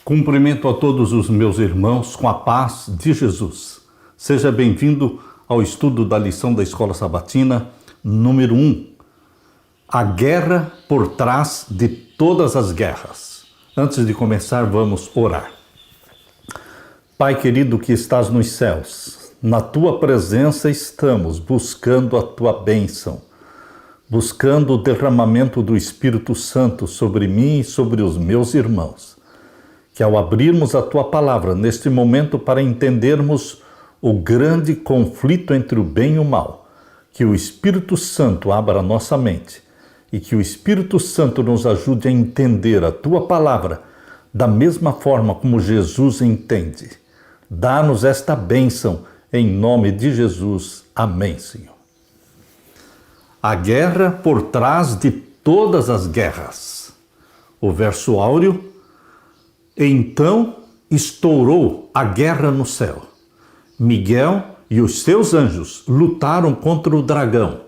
Cumprimento a todos os meus irmãos com a paz de Jesus. Seja bem-vindo ao estudo da lição da Escola Sabatina, número 1. A guerra por trás de todas as guerras. Antes de começar, vamos orar. Pai querido que estás nos céus, na Tua presença estamos buscando a Tua bênção, buscando o derramamento do Espírito Santo sobre mim e sobre os meus irmãos. Que ao abrirmos a Tua palavra neste momento para entendermos o grande conflito entre o bem e o mal, que o Espírito Santo abra a nossa mente e que o Espírito Santo nos ajude a entender a Tua palavra da mesma forma como Jesus entende. Dá-nos esta bênção em nome de Jesus. Amém, Senhor. A guerra por trás de todas as guerras. O verso áureo. Então estourou a guerra no céu. Miguel e os seus anjos lutaram contra o dragão.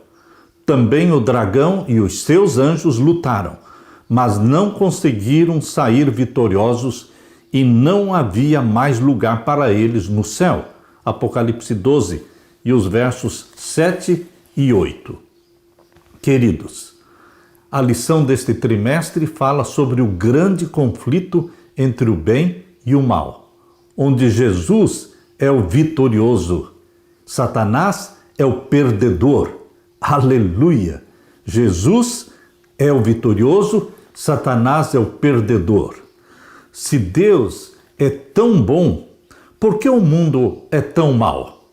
Também o dragão e os seus anjos lutaram, mas não conseguiram sair vitoriosos e não havia mais lugar para eles no céu. Apocalipse 12 e os versos 7 e 8. Queridos, a lição deste trimestre fala sobre o grande conflito entre o bem e o mal, onde Jesus é o vitorioso, Satanás é o perdedor. Aleluia! Jesus é o vitorioso, Satanás é o perdedor. Se Deus é tão bom, por que o mundo é tão mau?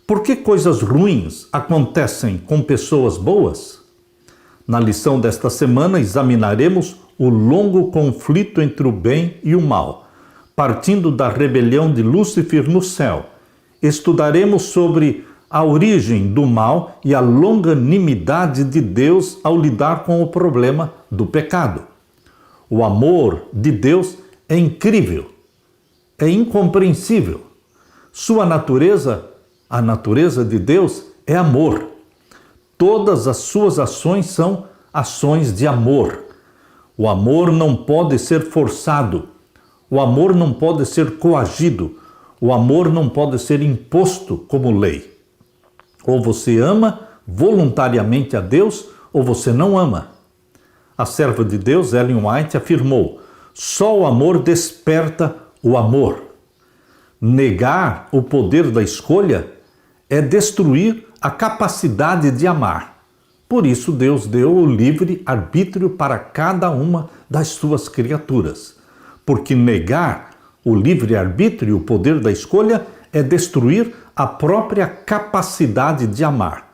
Por que coisas ruins acontecem com pessoas boas? Na lição desta semana examinaremos o longo conflito entre o bem e o mal, partindo da rebelião de Lúcifer no céu. Estudaremos sobre a origem do mal e a longanimidade de Deus ao lidar com o problema do pecado. O amor de Deus é incrível, é incompreensível. Sua natureza, a natureza de Deus, é amor. Todas as suas ações são ações de amor. O amor não pode ser forçado. O amor não pode ser coagido. O amor não pode ser imposto como lei. Ou você ama voluntariamente a Deus, ou você não ama. A serva de Deus, Ellen White, afirmou: só o amor desperta o amor. Negar o poder da escolha é destruir a capacidade de amar. Por isso Deus deu o livre arbítrio para cada uma das suas criaturas. Porque negar o livre arbítrio e o poder da escolha é destruir a própria capacidade de amar.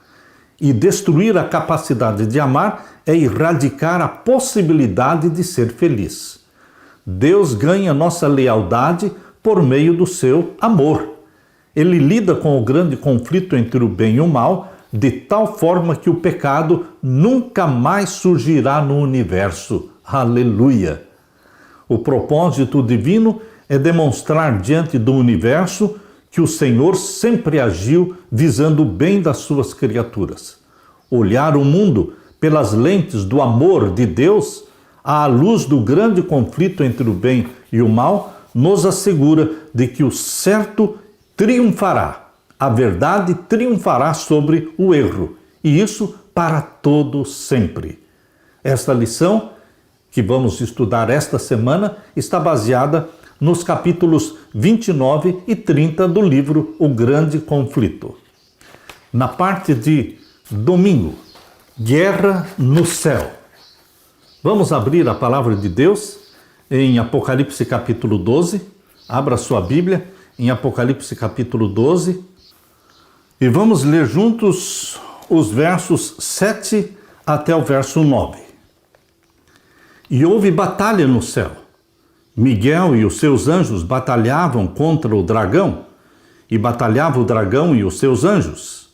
E destruir a capacidade de amar é erradicar a possibilidade de ser feliz. Deus ganha nossa lealdade por meio do seu amor. Ele lida com o grande conflito entre o bem e o mal de tal forma que o pecado nunca mais surgirá no universo. Aleluia! O propósito divino é demonstrar diante do universo que o Senhor sempre agiu visando o bem das suas criaturas. Olhar o mundo pelas lentes do amor de Deus, à luz do grande conflito entre o bem e o mal, nos assegura de que o certo triunfará. A verdade triunfará sobre o erro, e isso para todo sempre. Esta lição que vamos estudar esta semana está baseada nos capítulos 29 e 30 do livro O Grande Conflito. Na parte de domingo, Guerra no Céu. Vamos abrir a palavra de Deus em Apocalipse capítulo 12. Abra sua Bíblia em Apocalipse capítulo 12. E vamos ler juntos os versos 7 até o verso 9. E houve batalha no céu. Miguel e os seus anjos batalhavam contra o dragão, e batalhava o dragão e os seus anjos,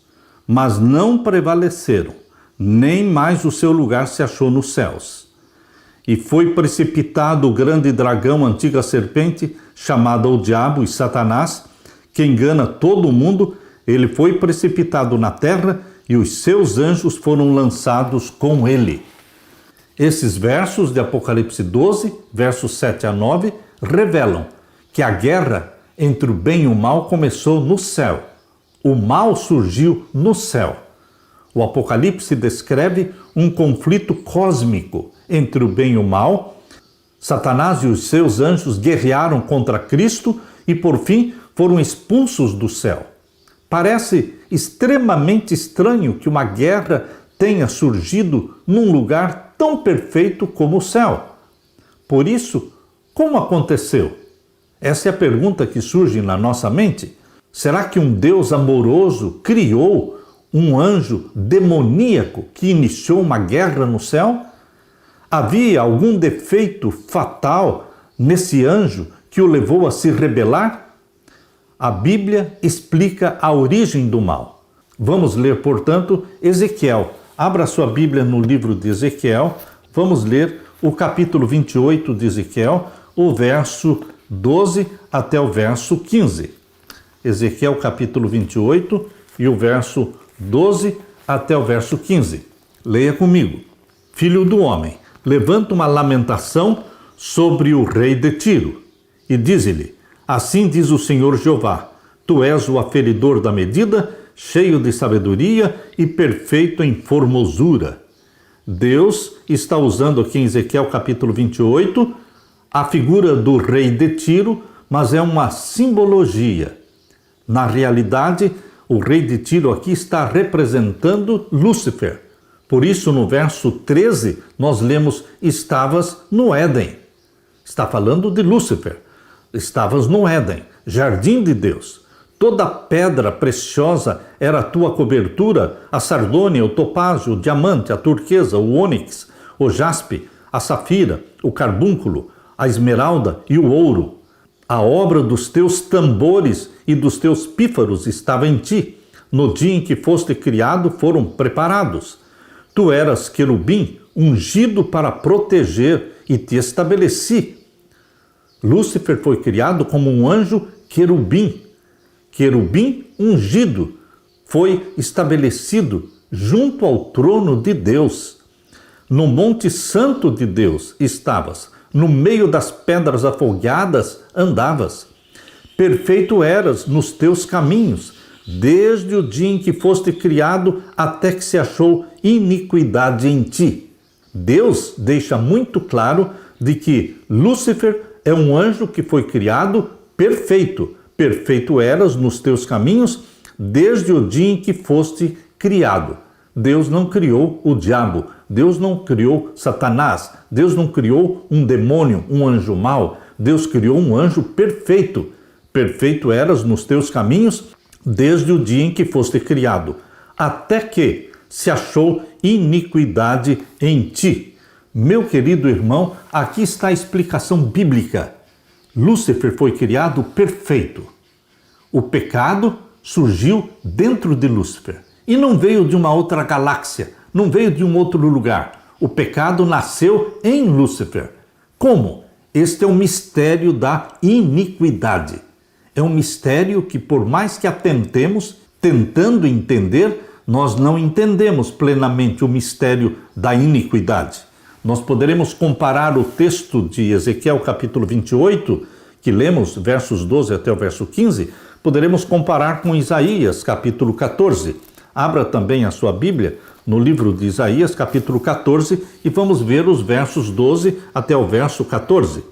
mas não prevaleceram, nem mais o seu lugar se achou nos céus. E foi precipitado o grande dragão, a antiga serpente, chamada o Diabo e Satanás, que engana todo o mundo. Ele foi precipitado na terra e os seus anjos foram lançados com ele. Esses versos de Apocalipse 12, versos 7 a 9, revelam que a guerra entre o bem e o mal começou no céu. O mal surgiu no céu. O Apocalipse descreve um conflito cósmico entre o bem e o mal. Satanás e os seus anjos guerrearam contra Cristo e, por fim, foram expulsos do céu. Parece extremamente estranho que uma guerra tenha surgido num lugar tão perfeito como o céu. Por isso, como aconteceu? Essa é a pergunta que surge na nossa mente. Será que um Deus amoroso criou um anjo demoníaco que iniciou uma guerra no céu? Havia algum defeito fatal nesse anjo que o levou a se rebelar? A Bíblia explica a origem do mal. Vamos ler, portanto, Ezequiel. Abra sua Bíblia no livro de Ezequiel. Vamos ler o capítulo 28 de Ezequiel, o verso 12 até o verso 15. Ezequiel capítulo 28 e o verso 12 até o verso 15. Leia comigo. Filho do homem, levanta uma lamentação sobre o rei de Tiro e dize-lhe: assim diz o Senhor Jeová, tu és o aferidor da medida, cheio de sabedoria e perfeito em formosura. Deus está usando aqui em Ezequiel capítulo 28 a figura do rei de Tiro, mas é uma simbologia. Na realidade, o rei de Tiro aqui está representando Lúcifer. Por isso, no verso 13, nós lemos: estavas no Éden. Está falando de Lúcifer. Estavas no Éden, jardim de Deus. Toda pedra preciosa era a tua cobertura: a sardônia, o topázio, o diamante, a turquesa, o ônix, o jaspe, a safira, o carbúnculo, a esmeralda e o ouro. A obra dos teus tambores e dos teus pífaros estava em ti. No dia em que foste criado, foram preparados. Tu eras querubim, ungido para proteger, e te estabeleci. Lúcifer foi criado como um anjo querubim. Querubim ungido, foi estabelecido junto ao trono de Deus. No Monte Santo de Deus estavas, no meio das pedras afogadas andavas. Perfeito eras nos teus caminhos, desde o dia em que foste criado até que se achou iniquidade em ti. Deus deixa muito claro de que Lúcifer é um anjo que foi criado perfeito. Perfeito eras nos teus caminhos, desde o dia em que foste criado. Deus não criou o diabo, Deus não criou Satanás, Deus não criou um demônio, um anjo mau. Deus criou um anjo perfeito. Perfeito eras nos teus caminhos, desde o dia em que foste criado, até que se achou iniquidade em ti. Meu querido irmão, aqui está a explicação bíblica. Lúcifer foi criado perfeito. O pecado surgiu dentro de Lúcifer e não veio de uma outra galáxia, não veio de um outro lugar. O pecado nasceu em Lúcifer. Como? Este é o mistério da iniquidade. É um mistério que, por mais que atentemos, tentando entender, nós não entendemos plenamente o mistério da iniquidade. Nós poderemos comparar o texto de Ezequiel capítulo 28, que lemos, versos 12 até o verso 15, poderemos comparar com Isaías capítulo 14. Abra também a sua Bíblia no livro de Isaías capítulo 14 e vamos ver os versos 12 até o verso 14.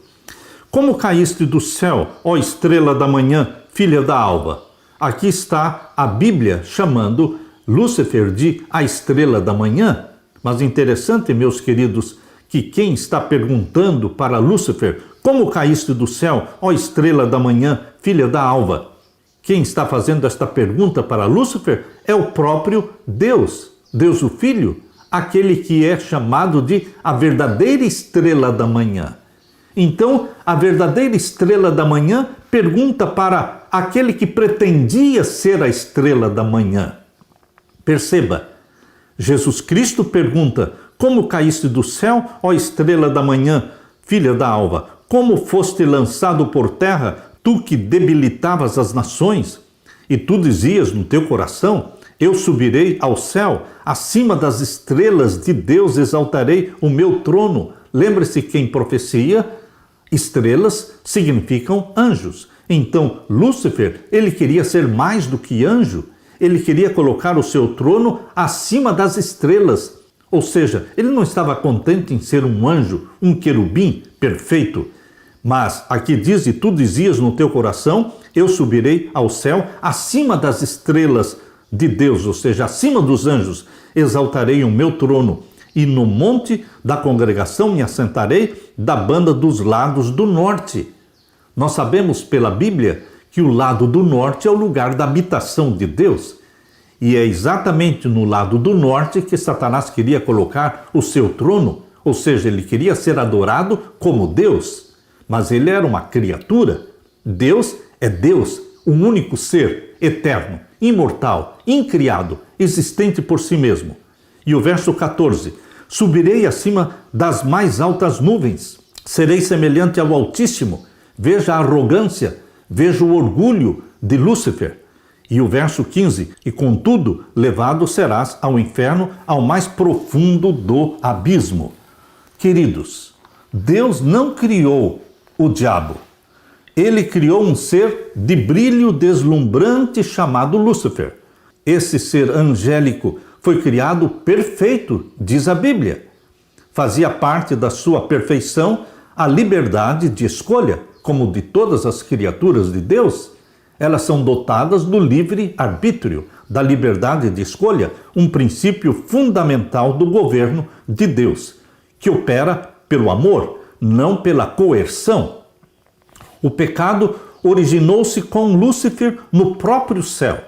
Como caíste do céu, ó estrela da manhã, filha da alva? Aqui está a Bíblia chamando Lúcifer de a estrela da manhã. Mas interessante, meus queridos, que quem está perguntando para Lúcifer, como caíste do céu, ó estrela da manhã, filha da alva? Quem está fazendo esta pergunta para Lúcifer é o próprio Deus, Deus o Filho, aquele que é chamado de a verdadeira estrela da manhã. Então, a verdadeira estrela da manhã pergunta para aquele que pretendia ser a estrela da manhã. Perceba, Jesus Cristo pergunta: como caíste do céu, ó estrela da manhã, filha da alva? Como foste lançado por terra, tu que debilitavas as nações? E tu dizias no teu coração: eu subirei ao céu, acima das estrelas de Deus exaltarei o meu trono. Lembre-se que em profecia, Estrelas significam anjos. Então, Lúcifer, ele queria ser mais do que anjo. Ele queria colocar o seu trono acima das estrelas. Ou seja, ele não estava contente em ser um anjo, um querubim perfeito. Mas aqui diz, e tu dizias no teu coração, eu subirei ao céu acima das estrelas de Deus, ou seja, acima dos anjos, exaltarei o meu trono. E no monte da congregação me assentarei da banda dos lados do norte. Nós sabemos pela Bíblia que o lado do norte é o lugar da habitação de Deus. E é exatamente no lado do norte que Satanás queria colocar o seu trono, ou seja, ele queria ser adorado como Deus. Mas ele era uma criatura. Deus é Deus, um único ser, eterno, imortal, incriado, existente por si mesmo. E o verso 14, subirei acima das mais altas nuvens, serei semelhante ao Altíssimo. Veja a arrogância, veja o orgulho de Lúcifer. E o verso 15, e contudo, levado serás ao inferno, ao mais profundo do abismo. Queridos, Deus não criou o diabo. Ele criou um ser de brilho deslumbrante chamado Lúcifer. Esse ser angélico foi criado perfeito, diz a Bíblia. Fazia parte da sua perfeição a liberdade de escolha, como de todas as criaturas de Deus. Elas são dotadas do livre-arbítrio, da liberdade de escolha, um princípio fundamental do governo de Deus, que opera pelo amor, não pela coerção. O pecado originou-se com Lúcifer no próprio céu.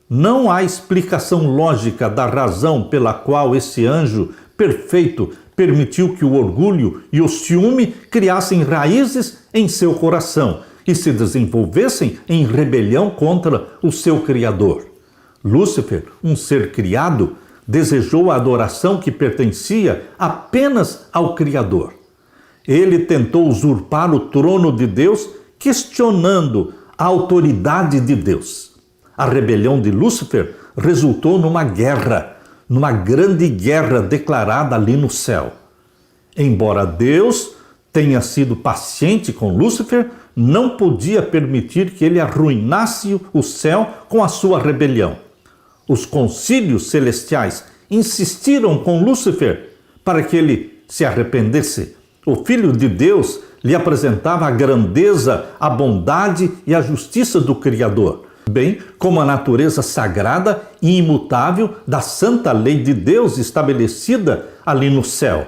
Não há explicação lógica da razão pela qual esse anjo perfeito permitiu que o orgulho e o ciúme criassem raízes em seu coração e se desenvolvessem em rebelião contra o seu Criador. Lúcifer, um ser criado, desejou a adoração que pertencia apenas ao Criador. Ele tentou usurpar o trono de Deus, questionando a autoridade de Deus. A rebelião de Lúcifer resultou numa guerra, numa grande guerra declarada ali no céu. Embora Deus tenha sido paciente com Lúcifer, não podia permitir que ele arruinasse o céu com a sua rebelião. Os concílios celestiais insistiram com Lúcifer para que ele se arrependesse. O Filho de Deus lhe apresentava a grandeza, a bondade e a justiça do Criador, bem como a natureza sagrada e imutável da santa lei de Deus estabelecida ali no céu.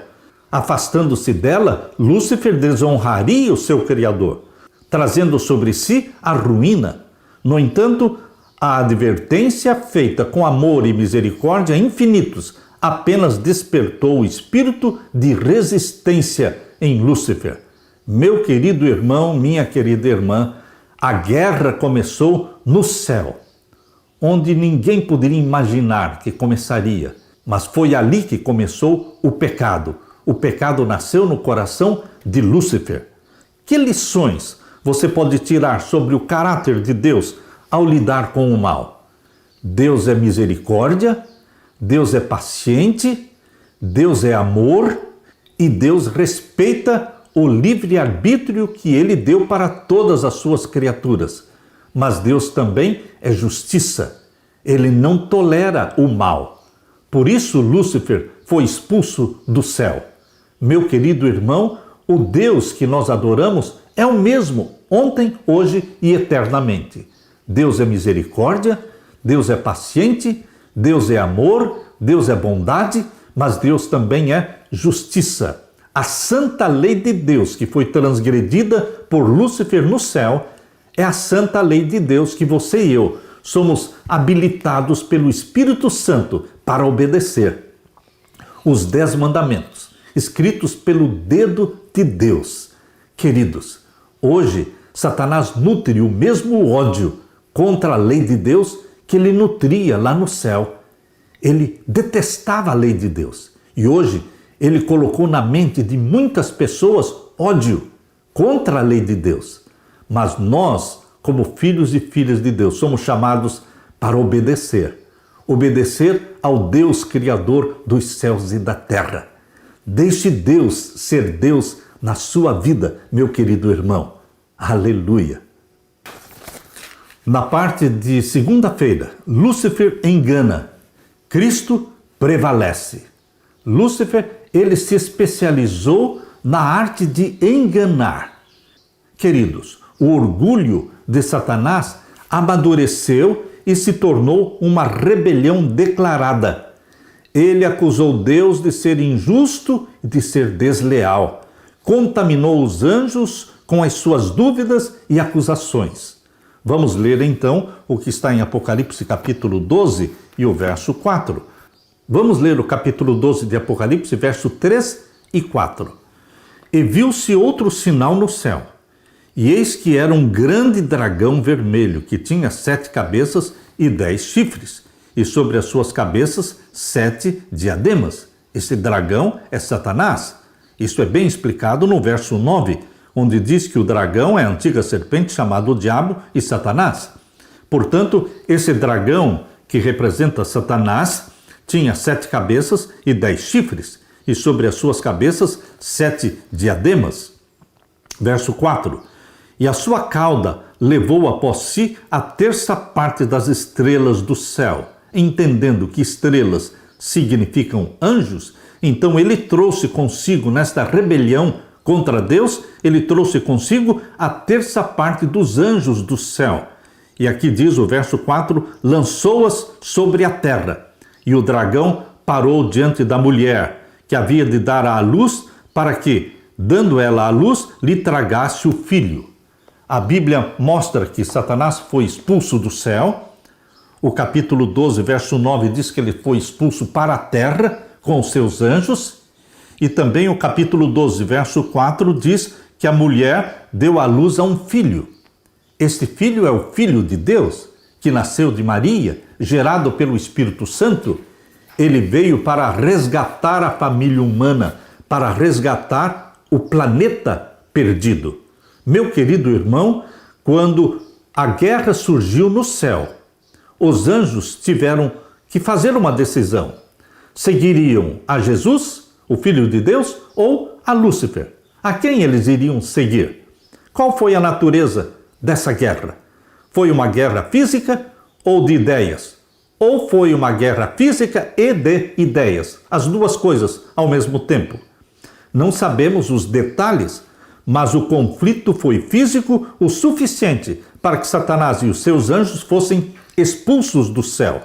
Afastando-se dela, Lúcifer desonraria o seu Criador, trazendo sobre si a ruína. No entanto, a advertência feita com amor e misericórdia infinitos apenas despertou o espírito de resistência em Lúcifer. Meu querido irmão, minha querida irmã, a guerra começou no céu, onde ninguém poderia imaginar que começaria, mas foi ali que começou o pecado. O pecado nasceu no coração de Lúcifer. Que lições você pode tirar sobre o caráter de Deus ao lidar com o mal? Deus é misericórdia, Deus é paciente, Deus é amor e Deus respeita o livre-arbítrio que Ele deu para todas as suas criaturas. Mas Deus também é justiça. Ele não tolera o mal. Por isso Lúcifer foi expulso do céu. Meu querido irmão, o Deus que nós adoramos é o mesmo, ontem, hoje e eternamente. Deus é misericórdia, Deus é paciente, Deus é amor, Deus é bondade, mas Deus também é justiça. A santa lei de Deus que foi transgredida por Lúcifer no céu é a santa lei de Deus que você e eu somos habilitados pelo Espírito Santo para obedecer. Os 10 mandamentos, escritos pelo dedo de Deus. Queridos, hoje Satanás nutre o mesmo ódio contra a lei de Deus que ele nutria lá no céu. Ele detestava a lei de Deus. E hoje ele colocou na mente de muitas pessoas ódio contra a lei de Deus. Mas nós, como filhos e filhas de Deus, somos chamados para obedecer. Obedecer ao Deus Criador dos céus e da terra. Deixe Deus ser Deus na sua vida, meu querido irmão. Aleluia! Na parte de segunda-feira, Lúcifer engana, Cristo prevalece. Lúcifer, ele se especializou na arte de enganar. Queridos, o orgulho de Satanás amadureceu e se tornou uma rebelião declarada. Ele acusou Deus de ser injusto e de ser desleal. Contaminou os anjos com as suas dúvidas e acusações. Vamos ler então o que está em Apocalipse capítulo 12 e o verso 4. Vamos ler o capítulo 12 de Apocalipse, verso 3 e 4. E viu-se outro sinal no céu, e eis que era um grande dragão vermelho, que tinha 7 cabeças e 10 chifres, e sobre as suas cabeças 7 diademas. Esse dragão é Satanás. Isso é bem explicado no verso 9, onde diz que o dragão é a antiga serpente chamada o diabo e Satanás. Portanto, esse dragão que representa Satanás tinha 7 cabeças e 10 chifres, e sobre as suas cabeças 7 diademas. Verso 4. E a sua cauda levou após si a terça parte das estrelas do céu. Entendendo que estrelas significam anjos, então ele trouxe consigo nesta rebelião contra Deus, ele trouxe consigo a terça parte dos anjos do céu. E aqui diz o verso 4, lançou-as sobre a terra. E o dragão parou diante da mulher, que havia de dar à luz, para que, dando ela à luz, lhe tragasse o filho. A Bíblia mostra que Satanás foi expulso do céu. O capítulo 12, verso 9, diz que ele foi expulso para a terra com os seus anjos. E também o capítulo 12, verso 4, diz que a mulher deu à luz a um filho. Este filho é o Filho de Deus, que nasceu de Maria, gerado pelo Espírito Santo. Ele veio para resgatar a família humana, para resgatar o planeta perdido. Meu querido irmão, quando a guerra surgiu no céu, os anjos tiveram que fazer uma decisão. Seguiriam a Jesus, o Filho de Deus, ou a Lúcifer? A quem eles iriam seguir? Qual foi a natureza dessa guerra? Foi uma guerra física ou de ideias? Ou foi uma guerra física e de ideias? As duas coisas ao mesmo tempo. Não sabemos os detalhes, mas o conflito foi físico o suficiente para que Satanás e os seus anjos fossem expulsos do céu.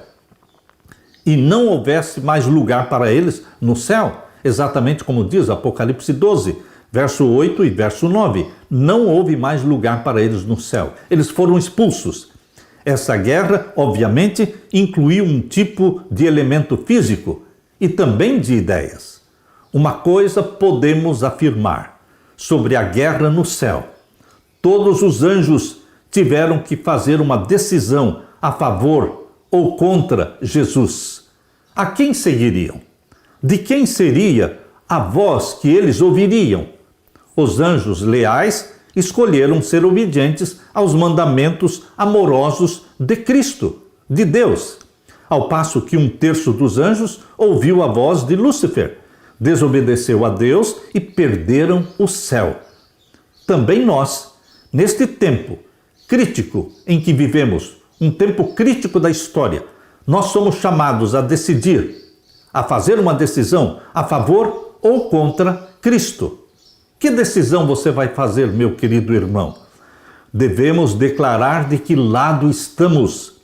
E não houvesse mais lugar para eles no céu, exatamente como diz Apocalipse 12, verso 8 e verso 9. Não houve mais lugar para eles no céu. Eles foram expulsos. Essa guerra, obviamente, incluiu um tipo de elemento físico e também de ideias. Uma coisa podemos afirmar sobre a guerra no céu. Todos os anjos tiveram que fazer uma decisão a favor ou contra Jesus. A quem seguiriam? De quem seria a voz que eles ouviriam? Os anjos leais escolheram ser obedientes aos mandamentos amorosos de Cristo, de Deus, ao passo que 1/3 dos anjos ouviu a voz de Lúcifer, desobedeceu a Deus e perderam o céu. Também nós, neste tempo crítico em que vivemos, um tempo crítico da história, nós somos chamados a decidir, a fazer uma decisão a favor ou contra Cristo. Que decisão você vai fazer, meu querido irmão? Devemos declarar de que lado estamos: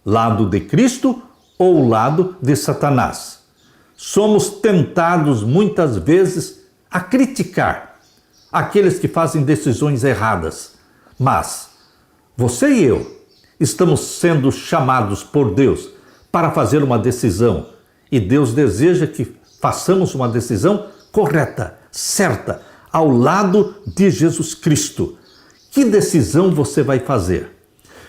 lado de Cristo ou lado de Satanás. Somos tentados muitas vezes a criticar aqueles que fazem decisões erradas, mas você e eu estamos sendo chamados por Deus para fazer uma decisão, e Deus deseja que façamos uma decisão correta, certa, ao lado de Jesus Cristo. Que decisão você vai fazer?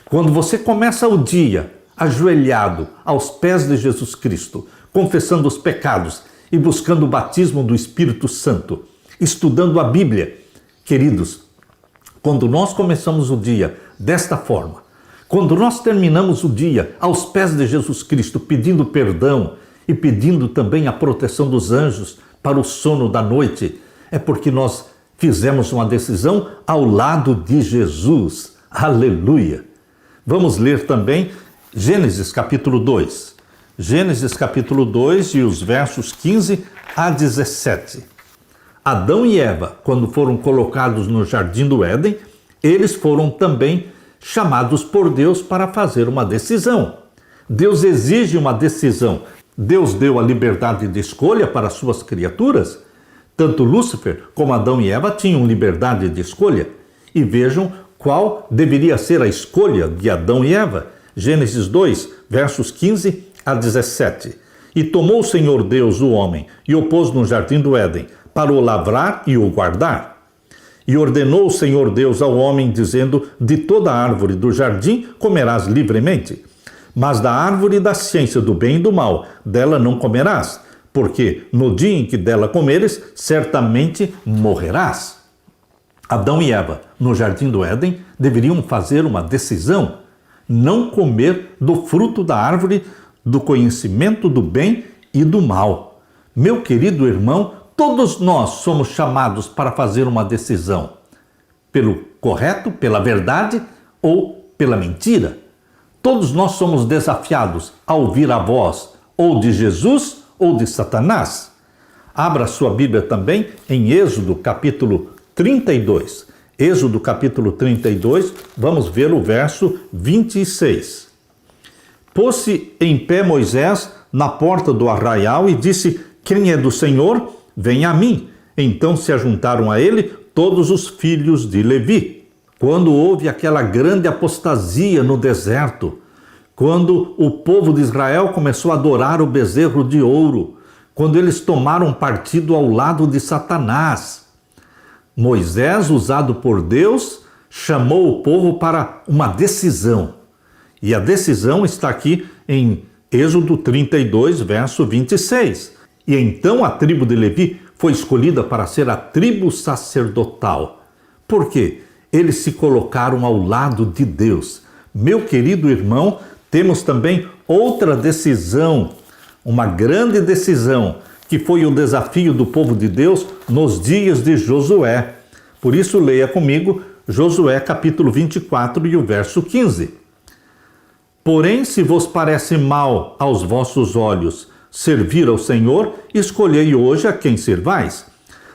Quando você começa o dia ajoelhado aos pés de Jesus Cristo, confessando os pecados e buscando o batismo do Espírito Santo, estudando a Bíblia, queridos, quando nós começamos o dia desta forma, quando nós terminamos o dia aos pés de Jesus Cristo, pedindo perdão e pedindo também a proteção dos anjos para o sono da noite, é porque nós fizemos uma decisão ao lado de Jesus. Aleluia! Vamos ler também Gênesis capítulo 2. Gênesis capítulo 2 e os versos 15 a 17. Adão e Eva, quando foram colocados no jardim do Éden, eles foram também chamados por Deus para fazer uma decisão. Deus exige uma decisão. Deus deu a liberdade de escolha para suas criaturas. Tanto Lúcifer como Adão e Eva tinham liberdade de escolha. E vejam qual deveria ser a escolha de Adão e Eva. Gênesis 2, versos 15 a 17. E tomou o Senhor Deus o homem e o pôs no jardim do Éden, para o lavrar e o guardar. E ordenou o Senhor Deus ao homem, dizendo: de toda árvore do jardim comerás livremente, mas da árvore da ciência do bem e do mal, dela não comerás, porque no dia em que dela comeres, certamente morrerás. Adão e Eva, no jardim do Éden, deveriam fazer uma decisão: não comer do fruto da árvore do conhecimento do bem e do mal. Meu querido irmão, todos nós somos chamados para fazer uma decisão pelo correto, pela verdade ou pela mentira. Todos nós somos desafiados a ouvir a voz ou de Jesus ou de Satanás. Abra sua Bíblia também em Êxodo capítulo 32. Êxodo capítulo 32, vamos ver o verso 26. Pôs-se em pé Moisés na porta do arraial e disse: quem é do Senhor, venha a mim. Então se ajuntaram a ele todos os filhos de Levi. Quando houve aquela grande apostasia no deserto, quando o povo de Israel começou a adorar o bezerro de ouro, quando eles tomaram partido ao lado de Satanás, Moisés, usado por Deus, chamou o povo para uma decisão. E a decisão está aqui em Êxodo 32, verso 26. E então a tribo de Levi foi escolhida para ser a tribo sacerdotal. Por quê? Eles se colocaram ao lado de Deus. Meu querido irmão, temos também outra decisão, uma grande decisão, que foi o desafio do povo de Deus nos dias de Josué. Por isso, leia comigo Josué capítulo 24 e o verso 15. Porém, se vos parece mal aos vossos olhos servir ao Senhor, escolhei hoje a quem servais.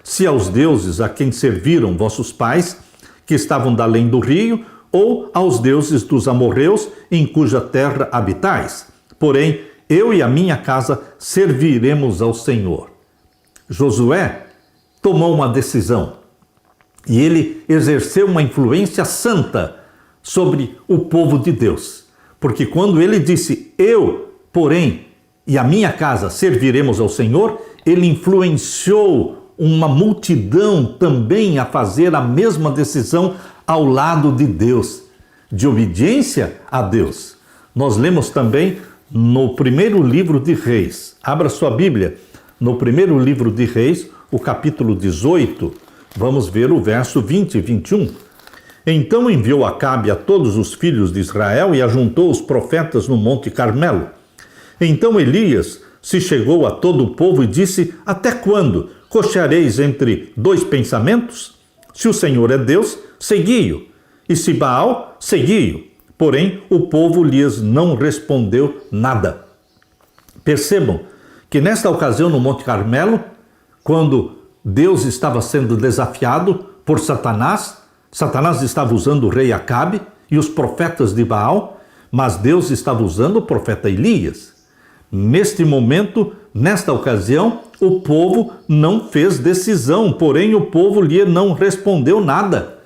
Se aos deuses a quem serviram vossos pais, que estavam da além do rio, ou aos deuses dos amorreus, em cuja terra habitais. Porém, eu e a minha casa serviremos ao Senhor. Josué tomou uma decisão e ele exerceu uma influência santa sobre o povo de Deus. Porque quando ele disse, eu, porém, e a minha casa serviremos ao Senhor, ele influenciou uma multidão também a fazer a mesma decisão ao lado de Deus, de obediência a Deus. Nós lemos também no primeiro livro de Reis. Abra sua Bíblia. No primeiro livro de Reis, o capítulo 18, vamos ver o verso 20 e 21. Então enviou Acabe a todos os filhos de Israel e ajuntou os profetas no Monte Carmelo. Então Elias se chegou a todo o povo e disse, até quando cocheareis entre dois pensamentos? Se o Senhor é Deus, segui-o, e se Baal, segui-o. Porém, o povo lhes não respondeu nada. Percebam que nesta ocasião no Monte Carmelo, quando Deus estava sendo desafiado por Satanás, Satanás estava usando o rei Acabe e os profetas de Baal, mas Deus estava usando o profeta Elias. Neste momento, nesta ocasião, o povo não fez decisão, porém o povo lhe não respondeu nada.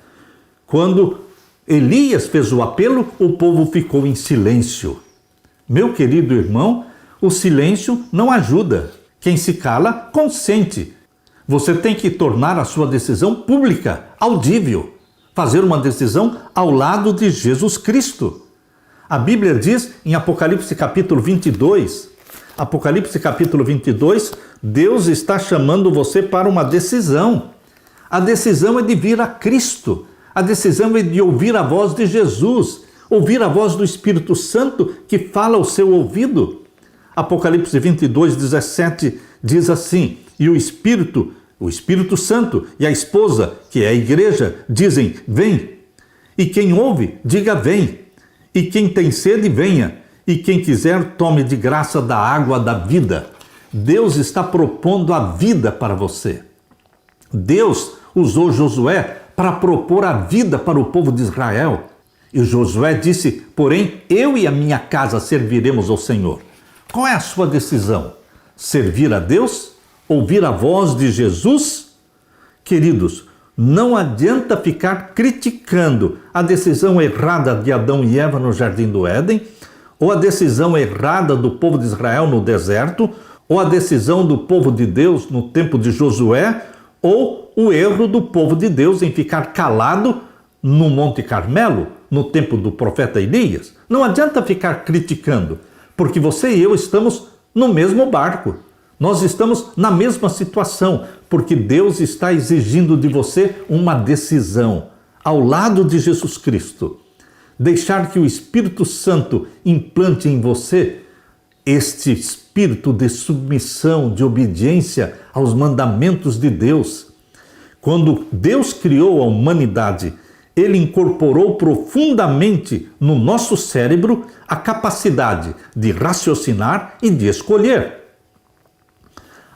Quando Elias fez o apelo, o povo ficou em silêncio. Meu querido irmão, o silêncio não ajuda. Quem se cala, consente. Você tem que tornar a sua decisão pública, audível. Fazer uma decisão ao lado de Jesus Cristo. A Bíblia diz em Apocalipse capítulo 22, Deus está chamando você para uma decisão. A decisão é de vir a Cristo. A decisão é de ouvir a voz de Jesus, ouvir a voz do Espírito Santo que fala ao seu ouvido. Apocalipse 22, 17 diz assim, e o Espírito O Espírito Santo e a esposa, que é a igreja, dizem: vem. E quem ouve, diga: vem. E quem tem sede, venha. E quem quiser, tome de graça da água da vida. Deus está propondo a vida para você. Deus usou Josué para propor a vida para o povo de Israel. E Josué disse: porém, eu e a minha casa serviremos ao Senhor. Qual é a sua decisão? Servir a Deus? Ouvir a voz de Jesus? Queridos, não adianta ficar criticando a decisão errada de Adão e Eva no Jardim do Éden, ou a decisão errada do povo de Israel no deserto, ou a decisão do povo de Deus no tempo de Josué, ou o erro do povo de Deus em ficar calado no Monte Carmelo, no tempo do profeta Elias. Não adianta ficar criticando, porque você e eu estamos no mesmo barco. Nós estamos na mesma situação, porque Deus está exigindo de você uma decisão ao lado de Jesus Cristo. Deixar que o Espírito Santo implante em você este espírito de submissão, de obediência aos mandamentos de Deus. Quando Deus criou a humanidade, Ele incorporou profundamente no nosso cérebro a capacidade de raciocinar e de escolher.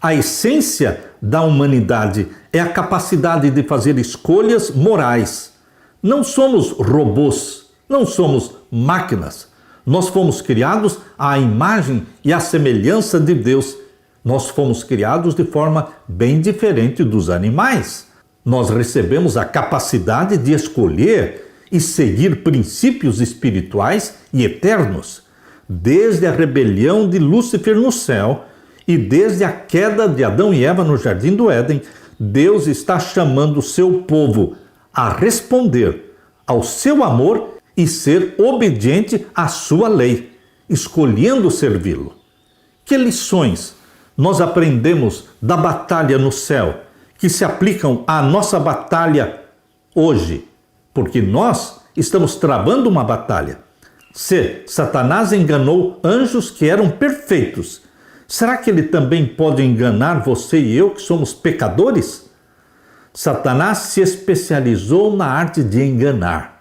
A essência da humanidade é a capacidade de fazer escolhas morais. Não somos robôs, não somos máquinas. Nós fomos criados à imagem e à semelhança de Deus. Nós fomos criados de forma bem diferente dos animais. Nós recebemos a capacidade de escolher e seguir princípios espirituais e eternos. Desde a rebelião de Lúcifer no céu e desde a queda de Adão e Eva no Jardim do Éden, Deus está chamando o seu povo a responder ao seu amor e ser obediente à sua lei, escolhendo servi-lo. Que lições nós aprendemos da batalha no céu que se aplicam à nossa batalha hoje? Porque nós estamos travando uma batalha. Se Satanás enganou anjos que eram perfeitos, será que ele também pode enganar você e eu que somos pecadores? Satanás se especializou na arte de enganar.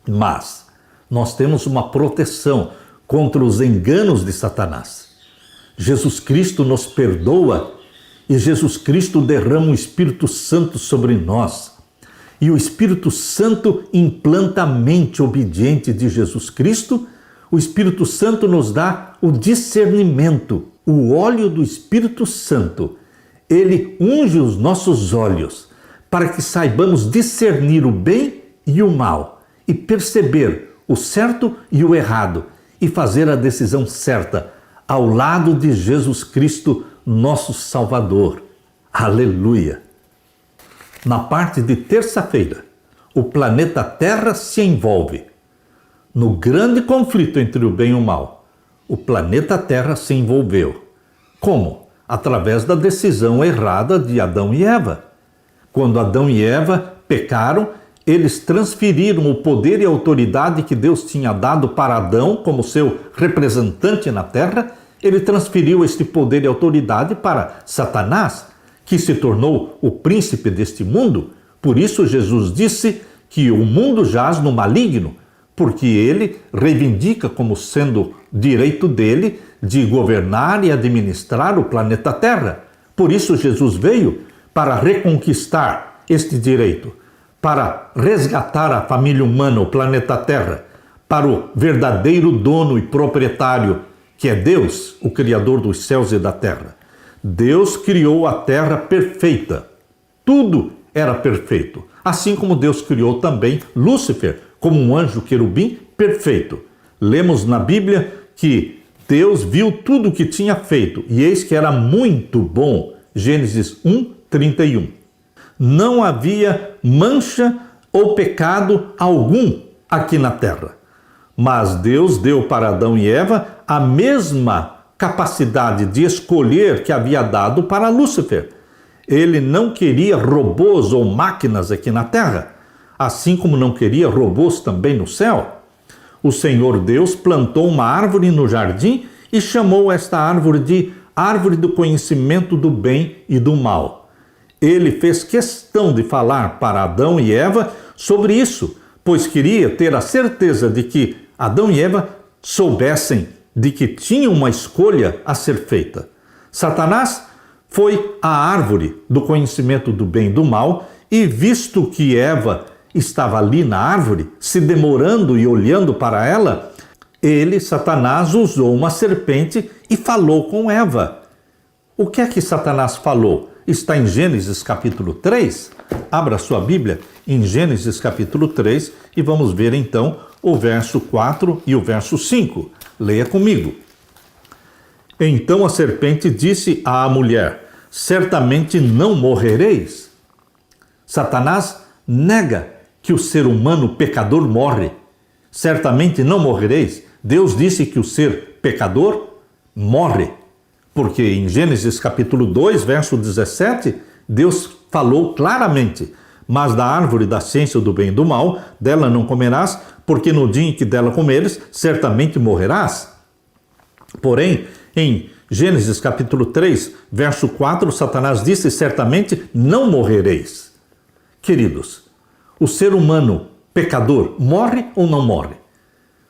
Mas nós temos uma proteção contra os enganos de Satanás. Jesus Cristo nos perdoa e Jesus Cristo derrama o Espírito Santo sobre nós. E o Espírito Santo implanta a mente obediente de Jesus Cristo. O Espírito Santo nos dá o discernimento. O óleo do Espírito Santo, ele unge os nossos olhos para que saibamos discernir o bem e o mal e perceber o certo e o errado e fazer a decisão certa ao lado de Jesus Cristo, nosso Salvador. Aleluia! Na parte de terça-feira, o planeta Terra se envolve no grande conflito entre o bem e o mal. O planeta Terra se envolveu. Como? Através da decisão errada de Adão e Eva. Quando Adão e Eva pecaram, eles transferiram o poder e a autoridade que Deus tinha dado para Adão como seu representante na terra. Ele transferiu este poder e autoridade para Satanás, que se tornou o príncipe deste mundo. Por isso Jesus disse que o mundo jaz no maligno, porque ele reivindica como sendo direito dele de governar e administrar o planeta Terra. Por isso Jesus veio para reconquistar este direito, para resgatar a família humana, o planeta Terra, para o verdadeiro dono e proprietário, que é Deus, o Criador dos céus e da terra. Deus criou a terra perfeita. Tudo era perfeito. Assim como Deus criou também Lúcifer, como um anjo querubim perfeito. Lemos na Bíblia que Deus viu tudo o que tinha feito, e eis que era muito bom. Gênesis 1:31. Não havia mancha ou pecado algum aqui na terra. Mas Deus deu para Adão e Eva a mesma capacidade de escolher que havia dado para Lúcifer. Ele não queria robôs ou máquinas aqui na terra, assim como não queria robôs também no céu. O Senhor Deus plantou uma árvore no jardim e chamou esta árvore de árvore do conhecimento do bem e do mal. Ele fez questão de falar para Adão e Eva sobre isso, pois queria ter a certeza de que Adão e Eva soubessem de que tinham uma escolha a ser feita. Satanás foi à árvore do conhecimento do bem e do mal e, visto que Eva estava ali na árvore, se demorando e olhando para ela, Satanás, usou uma serpente e falou com Eva. O que é que Satanás falou? Está em Gênesis capítulo 3. Abra sua Bíblia em Gênesis capítulo 3 e vamos ver então o verso 4 e o verso 5. Leia comigo. Então a serpente disse à mulher: certamente não morrereis. Satanás nega que o ser humano pecador morre. Certamente não morrereis. Deus disse que o ser pecador morre. Porque em Gênesis capítulo 2, verso 17, Deus falou claramente: mas da árvore da ciência do bem e do mal, dela não comerás, porque no dia em que dela comeres, certamente morrerás. Porém, em Gênesis capítulo 3, verso 4, Satanás disse: certamente não morrereis. Queridos, o ser humano pecador morre ou não morre?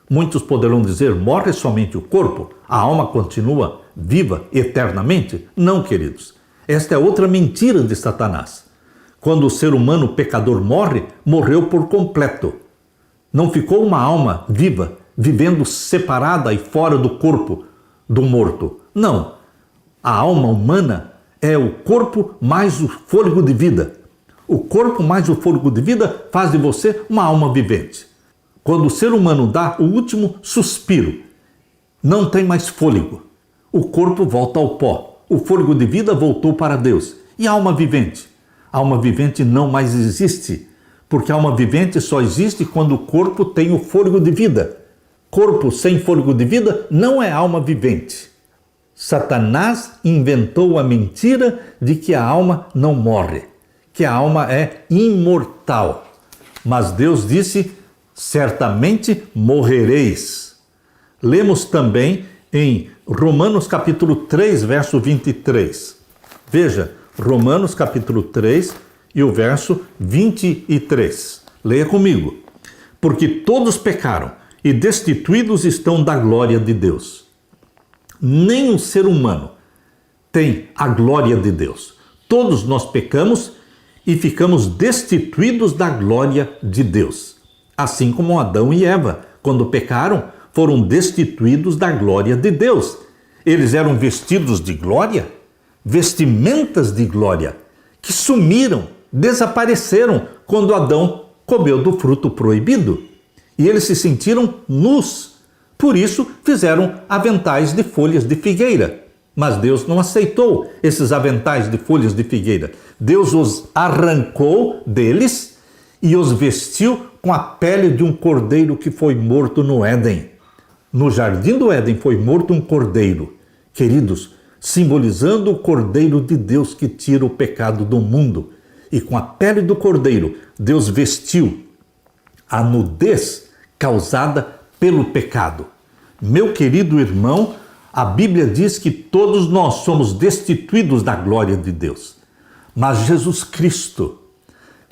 Muitos poderão dizer: morre somente o corpo, a alma continua viva eternamente? Não, queridos. Esta é outra mentira de Satanás. Quando o ser humano pecador morre, morreu por completo. Não ficou uma alma viva, vivendo separada e fora do corpo do morto. Não. A alma humana é o corpo mais o fôlego de vida. O corpo mais o fôlego de vida faz de você uma alma vivente. Quando o ser humano dá o último suspiro, não tem mais fôlego. O corpo volta ao pó. O fôlego de vida voltou para Deus. E a alma vivente? A alma vivente não mais existe, porque a alma vivente só existe quando o corpo tem o fôlego de vida. Corpo sem fôlego de vida não é alma vivente. Satanás inventou a mentira de que a alma não morre, que a alma é imortal. Mas Deus disse: certamente morrereis. Lemos também em Romanos capítulo 3, verso 23. Veja, Romanos capítulo 3 e o verso 23. Leia comigo. Porque todos pecaram e destituídos estão da glória de Deus. Nenhum ser humano tem a glória de Deus. Todos nós pecamos e ficamos destituídos da glória de Deus. Assim como Adão e Eva, quando pecaram, foram destituídos da glória de Deus. Eles eram vestidos de glória, vestimentas de glória, que sumiram, desapareceram quando Adão comeu do fruto proibido. E eles se sentiram nus. Por isso, fizeram aventais de folhas de figueira. Mas Deus não aceitou esses aventais de folhas de figueira. Deus os arrancou deles e os vestiu com a pele de um cordeiro que foi morto no Éden. No jardim do Éden foi morto um cordeiro, queridos, simbolizando o cordeiro de Deus que tira o pecado do mundo. E com a pele do cordeiro, Deus vestiu a nudez causada pelo pecado. Meu querido irmão, a Bíblia diz que todos nós somos destituídos da glória de Deus. Mas Jesus Cristo,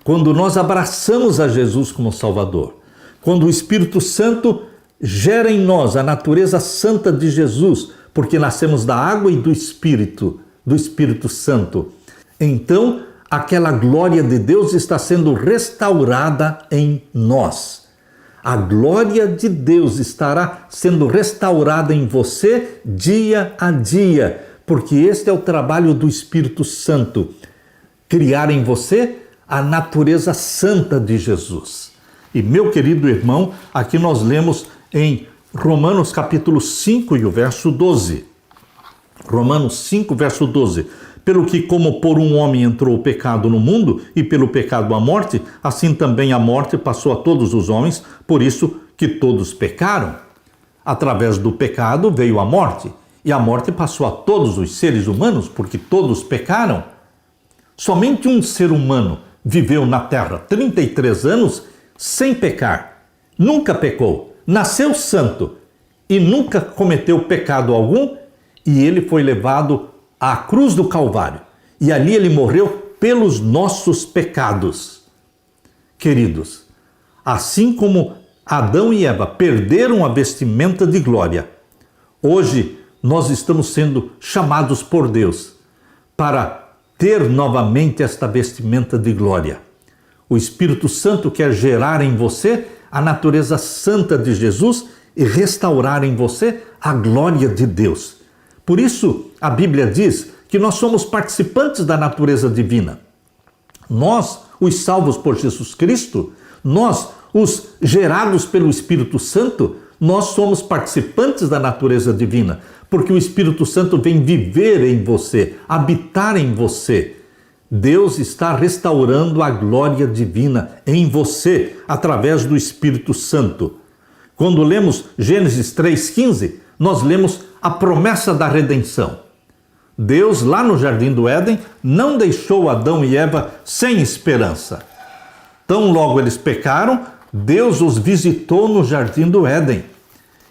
quando nós abraçamos a Jesus como Salvador, quando o Espírito Santo gera em nós a natureza santa de Jesus, porque nascemos da água e do Espírito Santo, então aquela glória de Deus está sendo restaurada em nós. A glória de Deus estará sendo restaurada em você dia a dia, porque este é o trabalho do Espírito Santo, criar em você a natureza santa de Jesus. E meu querido irmão, aqui nós lemos em Romanos capítulo 5 e o verso 12. Romanos 5, verso 12. Pelo que como por um homem entrou o pecado no mundo, e pelo pecado a morte, assim também a morte passou a todos os homens, por isso que todos pecaram. Através do pecado veio a morte, e a morte passou a todos os seres humanos, porque todos pecaram. Somente um ser humano viveu na terra 33 anos sem pecar. Nunca pecou, nasceu santo e nunca cometeu pecado algum, e ele foi levado à cruz do Calvário. E ali ele morreu pelos nossos pecados. Queridos, assim como Adão e Eva perderam a vestimenta de glória, hoje nós estamos sendo chamados por Deus para ter novamente esta vestimenta de glória. O Espírito Santo quer gerar em você a natureza santa de Jesus e restaurar em você a glória de Deus. Por isso, a Bíblia diz que nós somos participantes da natureza divina. Nós, os salvos por Jesus Cristo, nós, os gerados pelo Espírito Santo, nós somos participantes da natureza divina, porque o Espírito Santo vem viver em você, habitar em você. Deus está restaurando a glória divina em você, através do Espírito Santo. Quando lemos Gênesis 3,15, nós lemos a promessa da redenção. Deus, lá no Jardim do Éden, não deixou Adão e Eva sem esperança. Tão logo eles pecaram, Deus os visitou no Jardim do Éden.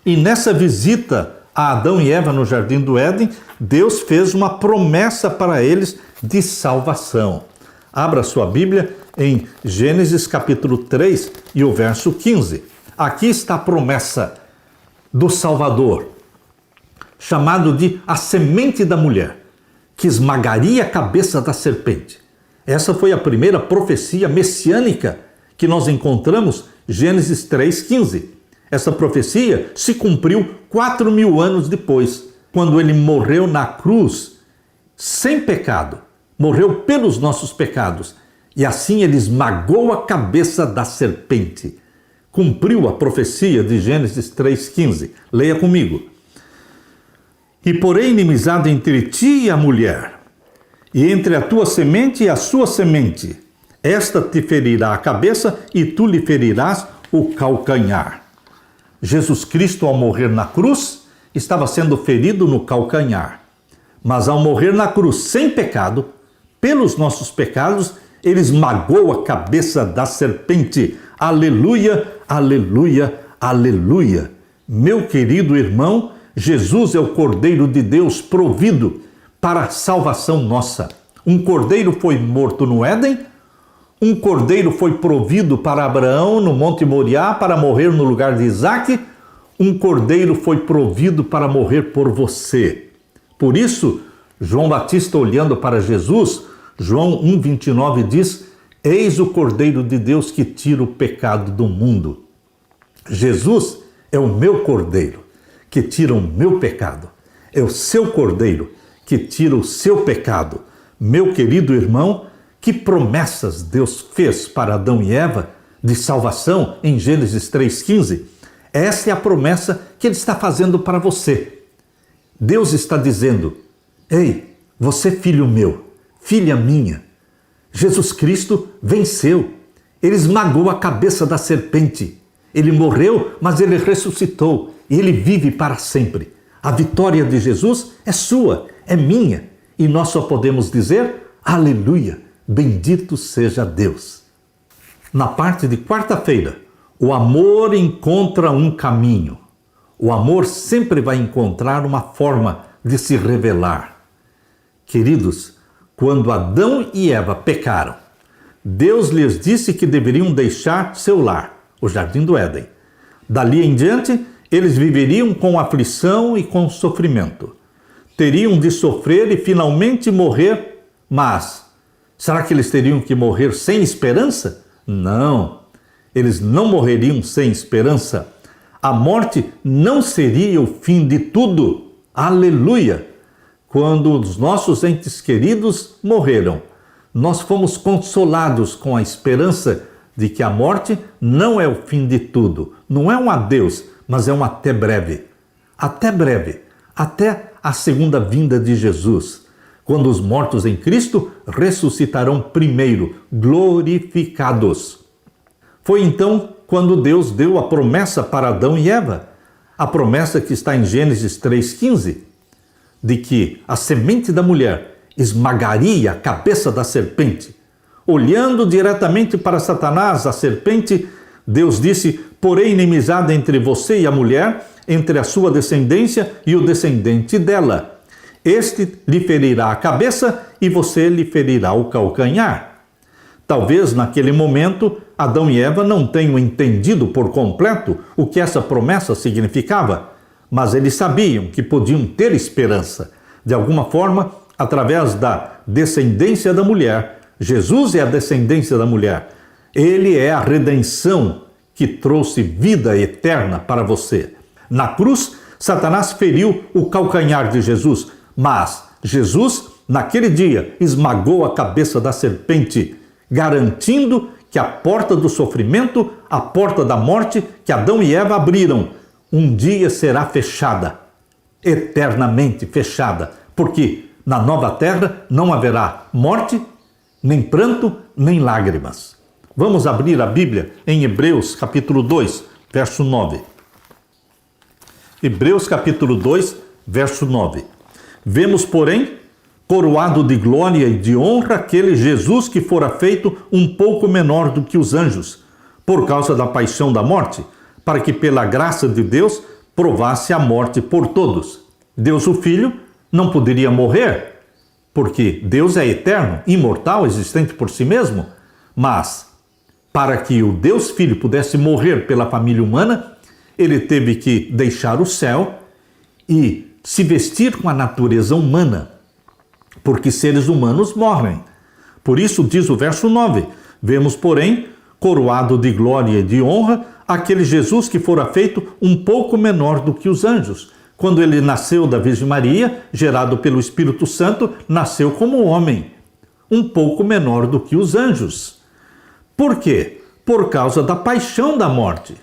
E nessa visita a Adão e Eva no Jardim do Éden, Deus fez uma promessa para eles de salvação. Abra sua Bíblia em Gênesis capítulo 3 e o verso 15. Aqui está a promessa do Salvador, chamado de a semente da mulher, que esmagaria a cabeça da serpente. Essa foi a primeira profecia messiânica que nós encontramos, Gênesis 3,15. Essa profecia se cumpriu 4.000 anos depois, quando ele morreu na cruz, sem pecado, morreu pelos nossos pecados, e assim ele esmagou a cabeça da serpente. Cumpriu a profecia de Gênesis 3,15. Leia comigo. E porém inimizade entre ti e a mulher, e entre a tua semente e a sua semente. Esta te ferirá a cabeça e tu lhe ferirás o calcanhar. Jesus Cristo, ao morrer na cruz, estava sendo ferido no calcanhar. Mas ao morrer na cruz sem pecado, pelos nossos pecados, ele esmagou a cabeça da serpente. Aleluia, aleluia, aleluia. Meu querido irmão, Jesus é o Cordeiro de Deus provido para a salvação nossa. Um cordeiro foi morto no Éden, um cordeiro foi provido para Abraão no Monte Moriá para morrer no lugar de Isaque, um cordeiro foi provido para morrer por você. Por isso, João Batista, olhando para Jesus, João 1,29 diz: eis o Cordeiro de Deus que tira o pecado do mundo. Jesus é o meu Cordeiro que tira o meu pecado. É o seu Cordeiro que tira o seu pecado. Meu querido irmão, que promessas Deus fez para Adão e Eva de salvação em Gênesis 3,15? Essa é a promessa que Ele está fazendo para você. Deus está dizendo: ei, você filho meu, filha minha, Jesus Cristo venceu. Ele esmagou a cabeça da serpente. Ele morreu, mas ele ressuscitou e ele vive para sempre. A vitória de Jesus é sua, é minha, e nós só podemos dizer: aleluia, bendito seja Deus. Na parte de quarta-feira, o amor encontra um caminho. O amor sempre vai encontrar uma forma de se revelar. Queridos, quando Adão e Eva pecaram, Deus lhes disse que deveriam deixar seu lar, o Jardim do Éden. Dali em diante, eles viveriam com aflição e com sofrimento. Teriam de sofrer e finalmente morrer, mas será que eles teriam que morrer sem esperança? Não, eles não morreriam sem esperança. A morte não seria o fim de tudo. Aleluia! Quando os nossos entes queridos morreram, nós fomos consolados com a esperança de que a morte não é o fim de tudo. Não é um adeus, mas é um até breve. Até breve, até a segunda vinda de Jesus, quando os mortos em Cristo ressuscitarão primeiro, glorificados. Foi então quando Deus deu a promessa para Adão e Eva, a promessa que está em Gênesis 3,15, de que a semente da mulher esmagaria a cabeça da serpente. Olhando diretamente para Satanás, a serpente, Deus disse: porém inimizade entre você e a mulher, entre a sua descendência e o descendente dela. Este lhe ferirá a cabeça e você lhe ferirá o calcanhar. Talvez naquele momento Adão e Eva não tenham entendido por completo o que essa promessa significava, mas eles sabiam que podiam ter esperança. De alguma forma, através da descendência da mulher, Jesus é a descendência da mulher. Ele é a redenção que trouxe vida eterna para você. Na cruz, Satanás feriu o calcanhar de Jesus, mas Jesus, naquele dia, esmagou a cabeça da serpente, garantindo que a porta do sofrimento, a porta da morte que Adão e Eva abriram, um dia será fechada, eternamente fechada, porque na nova terra não haverá morte, nem pranto, nem lágrimas. Vamos abrir a Bíblia em Hebreus capítulo 2, verso 9. Hebreus capítulo 2, verso 9. Vemos, porém, coroado de glória e de honra aquele Jesus que fora feito um pouco menor do que os anjos, por causa da paixão da morte, para que pela graça de Deus provasse a morte por todos. Deus o Filho não poderia morrer, porque Deus é eterno, imortal, existente por si mesmo, mas para que o Deus Filho pudesse morrer pela família humana, ele teve que deixar o céu e se vestir com a natureza humana, porque seres humanos morrem. Por isso diz o verso 9, vemos, porém, coroado de glória e de honra, aquele Jesus que fora feito um pouco menor do que os anjos. Quando ele nasceu da Virgem Maria, gerado pelo Espírito Santo, nasceu como homem, um pouco menor do que os anjos. Por quê? Por causa da paixão da morte.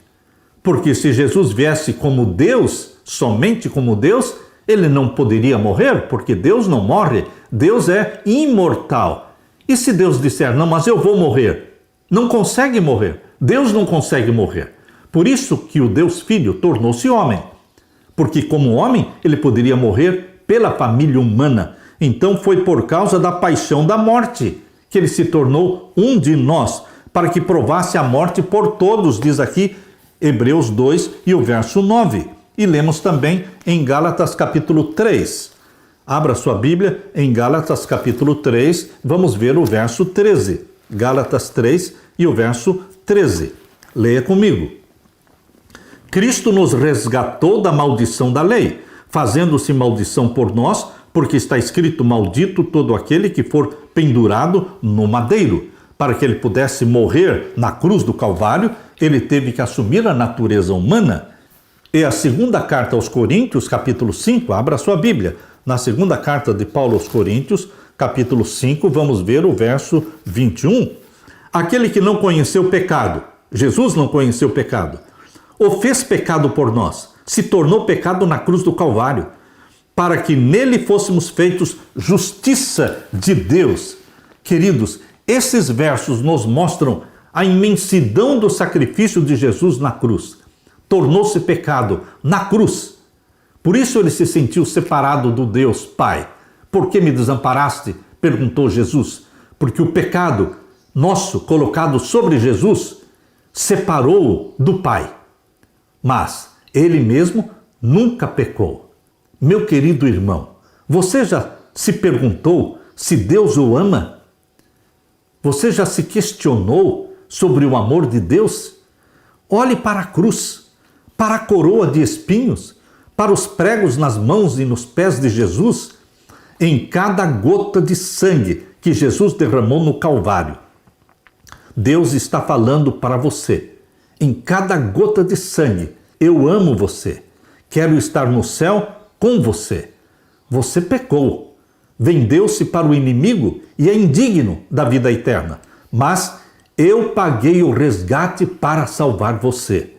Porque se Jesus viesse como Deus, somente como Deus, ele não poderia morrer, porque Deus não morre, Deus é imortal. E se Deus disser, não, mas eu vou morrer, não consegue morrer, Deus não consegue morrer. Por isso que o Deus Filho tornou-se homem, porque como homem ele poderia morrer pela família humana. Então foi por causa da paixão da morte que ele se tornou um de nós, para que provasse a morte por todos, diz aqui Hebreus 2 e o verso 9. E lemos também em Gálatas capítulo 3. Abra sua Bíblia em Gálatas capítulo 3, vamos ver o verso 13. Gálatas 3 e o verso 13. Leia comigo. Cristo nos resgatou da maldição da lei, fazendo-se maldição por nós, porque está escrito, maldito todo aquele que for pendurado no madeiro. Para que ele pudesse morrer na cruz do Calvário, ele teve que assumir a natureza humana. E a segunda carta aos Coríntios, capítulo 5, abra sua Bíblia. Na segunda carta de Paulo aos Coríntios, capítulo 5, vamos ver o verso 21. Aquele que não conheceu pecado, Jesus não conheceu pecado, o fez pecado por nós, se tornou pecado na cruz do Calvário, para que nele fôssemos feitos justiça de Deus. Queridos, esses versos nos mostram a imensidão do sacrifício de Jesus na cruz. Tornou-se pecado na cruz. Por isso ele se sentiu separado do Deus Pai. Por que me desamparaste? Perguntou Jesus. Porque o pecado nosso colocado sobre Jesus separou-o do Pai. Mas ele mesmo nunca pecou. Meu querido irmão, você já se perguntou se Deus o ama? Você já se questionou sobre o amor de Deus? Olhe para a cruz, para a coroa de espinhos, para os pregos nas mãos e nos pés de Jesus, em cada gota de sangue que Jesus derramou no Calvário. Deus está falando para você. Em cada gota de sangue, eu amo você. Quero estar no céu com você. Você pecou. Vendeu-se para o inimigo e é indigno da vida eterna. Mas eu paguei o resgate para salvar você.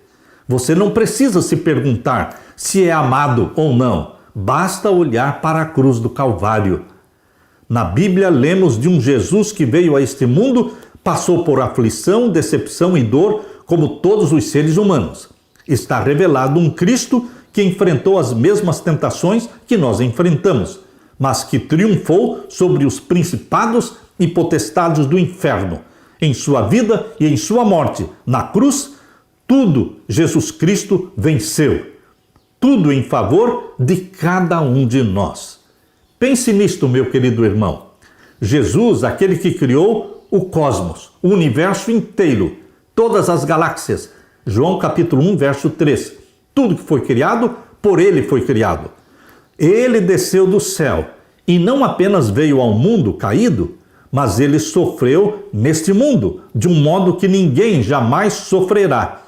Você não precisa se perguntar se é amado ou não. Basta olhar para a cruz do Calvário. Na Bíblia lemos de um Jesus que veio a este mundo, passou por aflição, decepção e dor, como todos os seres humanos. Está revelado um Cristo que enfrentou as mesmas tentações que nós enfrentamos, mas que triunfou sobre os principados e potestades do inferno. Em sua vida e em sua morte, na cruz, tudo Jesus Cristo venceu. Tudo em favor de cada um de nós. Pense nisto, meu querido irmão. Jesus, aquele que criou o cosmos, o universo inteiro, todas as galáxias. João capítulo 1, verso 3. Tudo que foi criado, por ele foi criado. Ele desceu do céu e não apenas veio ao mundo caído, mas ele sofreu neste mundo, de um modo que ninguém jamais sofrerá.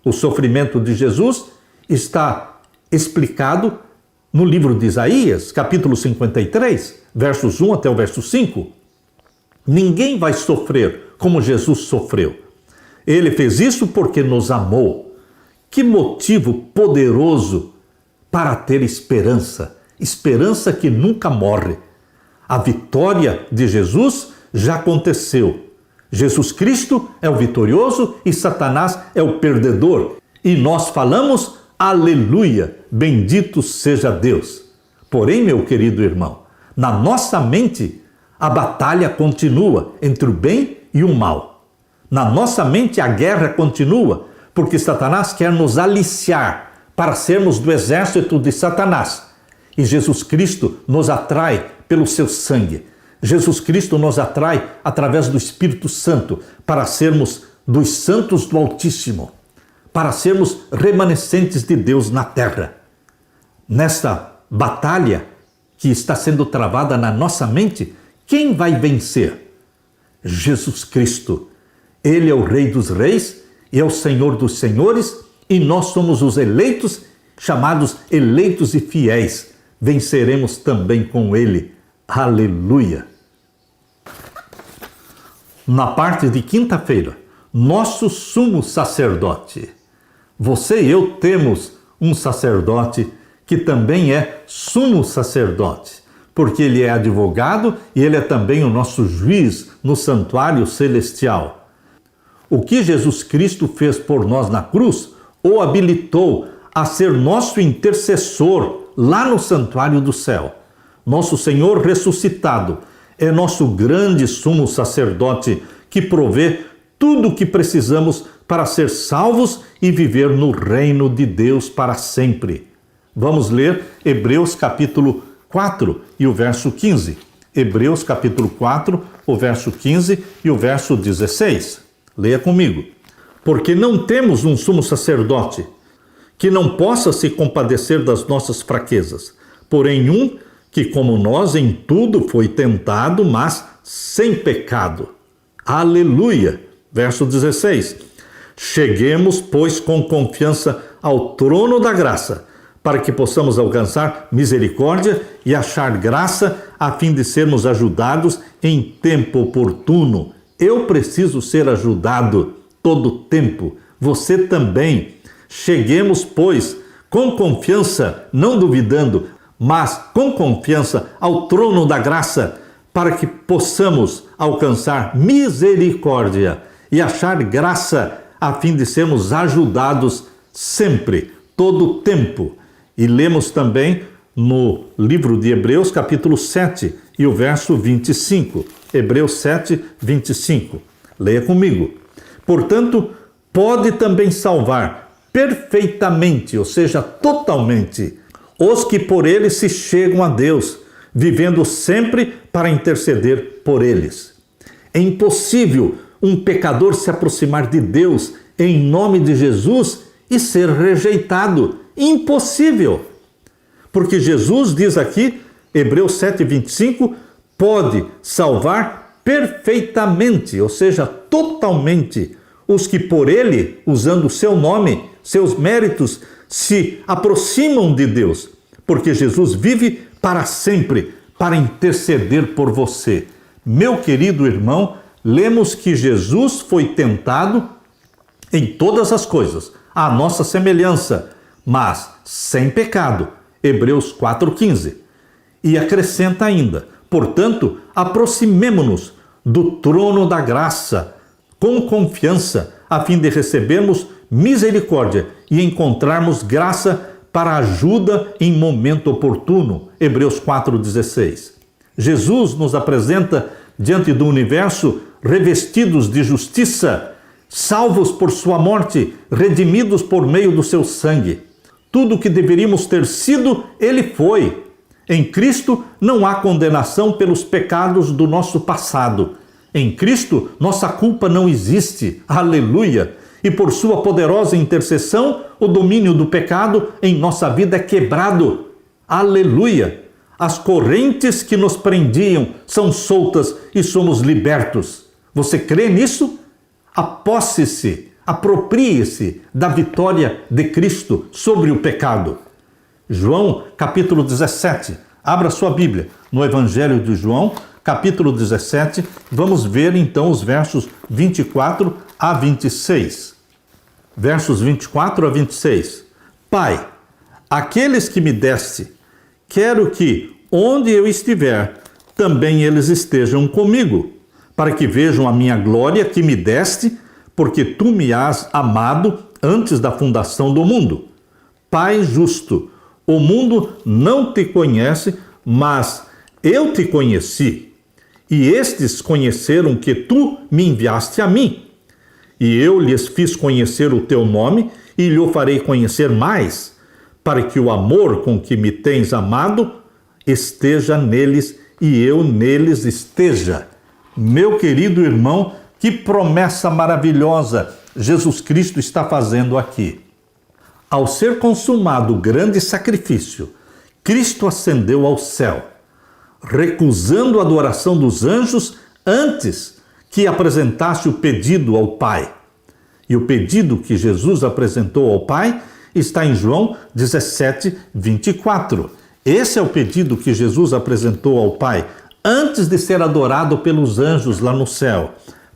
O sofrimento de Jesus está explicado no livro de Isaías, capítulo 53, versos 1 até o verso 5. Ninguém vai sofrer como Jesus sofreu. Ele fez isso porque nos amou. Que motivo poderoso para ter esperança, esperança que nunca morre. A vitória de Jesus já aconteceu. Jesus Cristo é o vitorioso e Satanás é o perdedor. E nós falamos, aleluia, bendito seja Deus. Porém, meu querido irmão, na nossa mente, a batalha continua entre o bem e o mal. Na nossa mente, a guerra continua, porque Satanás quer nos aliciar para sermos do exército de Satanás. E Jesus Cristo nos atrai pelo seu sangue. Jesus Cristo nos atrai através do Espírito Santo para sermos dos santos do Altíssimo, para sermos remanescentes de Deus na terra. Nesta batalha que está sendo travada na nossa mente, quem vai vencer? Jesus Cristo. Ele é o Rei dos Reis e é o Senhor dos Senhores, e nós somos os eleitos, chamados eleitos e fiéis. Venceremos também com Ele. Aleluia! Na parte de quinta-feira, nosso sumo sacerdote. Você e eu temos um sacerdote que também é sumo sacerdote, porque ele é advogado e ele é também o nosso juiz no santuário celestial. O que Jesus Cristo fez por nós na cruz o habilitou a ser nosso intercessor lá no santuário do céu. Nosso Senhor ressuscitado é nosso grande sumo sacerdote que provê tudo o que precisamos para ser salvos e viver no reino de Deus para sempre. Vamos ler Hebreus capítulo 4 e o verso 15. Hebreus capítulo 4, o verso 15 e o verso 16. Leia comigo. Porque não temos um sumo sacerdote que não possa se compadecer das nossas fraquezas, porém um que, como nós, em tudo foi tentado, mas sem pecado. Aleluia! Verso 16. Cheguemos, pois, com confiança ao trono da graça, para que possamos alcançar misericórdia e achar graça, a fim de sermos ajudados em tempo oportuno. Eu preciso ser ajudado todo o tempo. Você também. Cheguemos, pois, com confiança, não duvidando, mas com confiança ao trono da graça, para que possamos alcançar misericórdia e achar graça, a fim de sermos ajudados sempre, todo o tempo. E lemos também no livro de Hebreus, capítulo 7, e o verso 25. Hebreus 7, 25. Leia comigo. Portanto, pode também salvar perfeitamente, ou seja, totalmente, os que por ele se chegam a Deus, vivendo sempre para interceder por eles. É impossível um pecador se aproximar de Deus em nome de Jesus e ser rejeitado. Impossível. Porque Jesus diz aqui, Hebreus 7, 25, pode salvar perfeitamente, ou seja, totalmente, os que por ele, usando o seu nome, seus méritos, se aproximam de Deus, porque Jesus vive para sempre, para interceder por você. Meu querido irmão, lemos que Jesus foi tentado em todas as coisas, à nossa semelhança, mas sem pecado. Hebreus 4,15. E acrescenta ainda, portanto, aproximemo-nos do trono da graça, com confiança, a fim de recebermos misericórdia e encontrarmos graça para ajuda em momento oportuno. Hebreus 4,16. Jesus nos apresenta diante do universo revestidos de justiça, salvos por sua morte, redimidos por meio do seu sangue. Tudo o que deveríamos ter sido, ele foi. Em Cristo não há condenação pelos pecados do nosso passado. Em Cristo nossa culpa não existe. Aleluia! E por sua poderosa intercessão, o domínio do pecado em nossa vida é quebrado. Aleluia! As correntes que nos prendiam são soltas e somos libertos. Você crê nisso? Aposse-se, aproprie-se da vitória de Cristo sobre o pecado. João, capítulo 17. Abra sua Bíblia no Evangelho de João, capítulo 17. Vamos ver então os versos 24 a 26. Versos 24 a 26. Pai, aqueles que me deste, quero que, onde eu estiver, também eles estejam comigo, para que vejam a minha glória que me deste, porque tu me has amado antes da fundação do mundo. Pai justo, o mundo não te conhece, mas eu te conheci, e estes conheceram que tu me enviaste a mim. E eu lhes fiz conhecer o teu nome, e lhe farei conhecer mais, para que o amor com que me tens amado esteja neles e eu neles esteja. Meu querido irmão, que promessa maravilhosa Jesus Cristo está fazendo aqui. Ao ser consumado o grande sacrifício, Cristo ascendeu ao céu, recusando a adoração dos anjos antes que apresentasse o pedido ao Pai. E o pedido que Jesus apresentou ao Pai está em João 17, 24. Esse é o pedido que Jesus apresentou ao Pai antes de ser adorado pelos anjos lá no céu.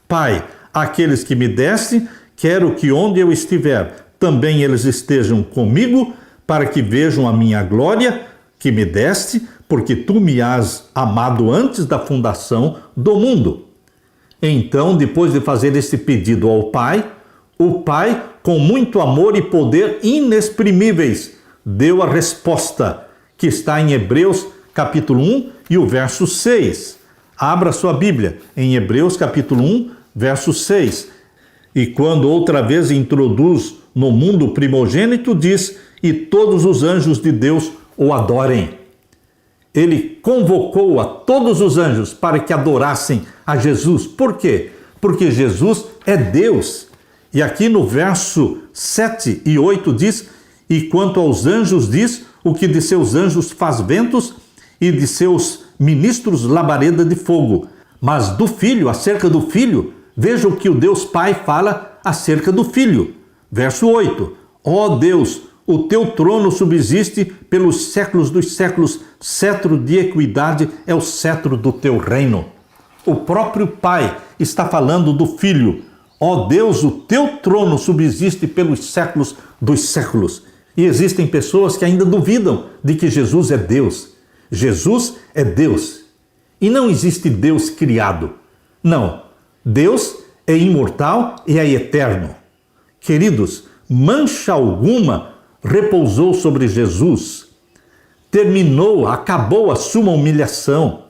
Pai, aqueles que me deste, quero que onde eu estiver, também eles estejam comigo, para que vejam a minha glória que me deste, porque tu me has amado antes da fundação do mundo. Então, depois de fazer esse pedido ao Pai, o Pai, com muito amor e poder inexprimíveis, deu a resposta, que está em Hebreus capítulo 1 e o verso 6. Abra sua Bíblia em Hebreus capítulo 1, verso 6. E quando outra vez introduz no mundo primogênito, diz: e todos os anjos de Deus o adorem. Ele convocou a todos os anjos para que adorassem a Jesus. Por quê? Porque Jesus é Deus. E aqui no verso 7 e 8 diz: e quanto aos anjos diz, o que de seus anjos faz ventos e de seus ministros labareda de fogo. Mas do Filho, acerca do Filho, veja o que o Deus Pai fala acerca do Filho. Verso 8. Ó Deus, o teu trono subsiste pelos séculos dos séculos, cetro de equidade é o cetro do teu reino. O próprio Pai está falando do Filho. Ó Deus, o teu trono subsiste pelos séculos dos séculos. E existem pessoas que ainda duvidam de que Jesus é Deus. Jesus é Deus. E não existe Deus criado. Não. Deus é imortal e é eterno. Queridos, mancha alguma repousou sobre Jesus. Terminou, acabou a sua humilhação.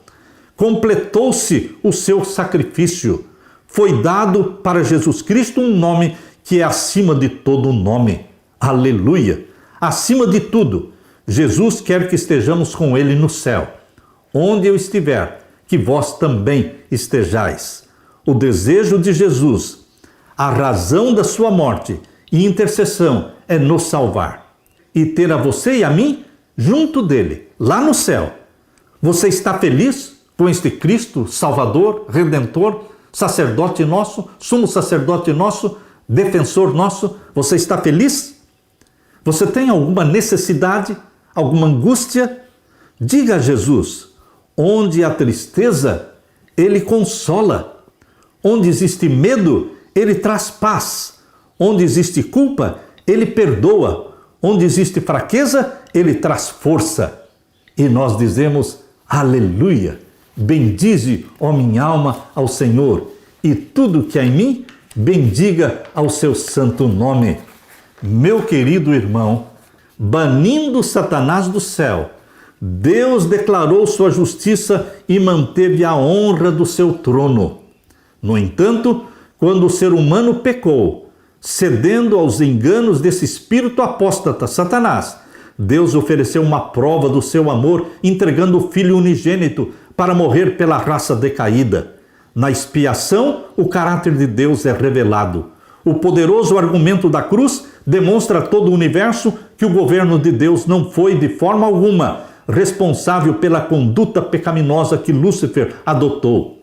Completou-se o seu sacrifício. Foi dado para Jesus Cristo um nome que é acima de todo nome. Aleluia! Acima de tudo, Jesus quer que estejamos com Ele no céu. Onde eu estiver, que vós também estejais. O desejo de Jesus, a razão da sua morte e intercessão é nos salvar. E ter a você e a mim junto dele, lá no céu. Você está feliz com este Cristo, Salvador, Redentor, sacerdote nosso, sumo sacerdote nosso, defensor nosso? Você está feliz? Você tem alguma necessidade, alguma angústia? Diga a Jesus: onde há tristeza, Ele consola. Onde existe medo, Ele traz paz. Onde existe culpa, Ele perdoa. Onde existe fraqueza, Ele traz força. E nós dizemos: aleluia! Bendize, ó minha alma, ao Senhor, e tudo que há em mim, bendiga ao seu santo nome. Meu querido irmão, banindo Satanás do céu, Deus declarou sua justiça e manteve a honra do seu trono. No entanto, quando o ser humano pecou, cedendo aos enganos desse espírito apóstata, Satanás, Deus ofereceu uma prova do seu amor, entregando o Filho unigênito para morrer pela raça decaída. Na expiação, o caráter de Deus é revelado. O poderoso argumento da cruz demonstra a todo o universo que o governo de Deus não foi, de forma alguma, responsável pela conduta pecaminosa que Lúcifer adotou.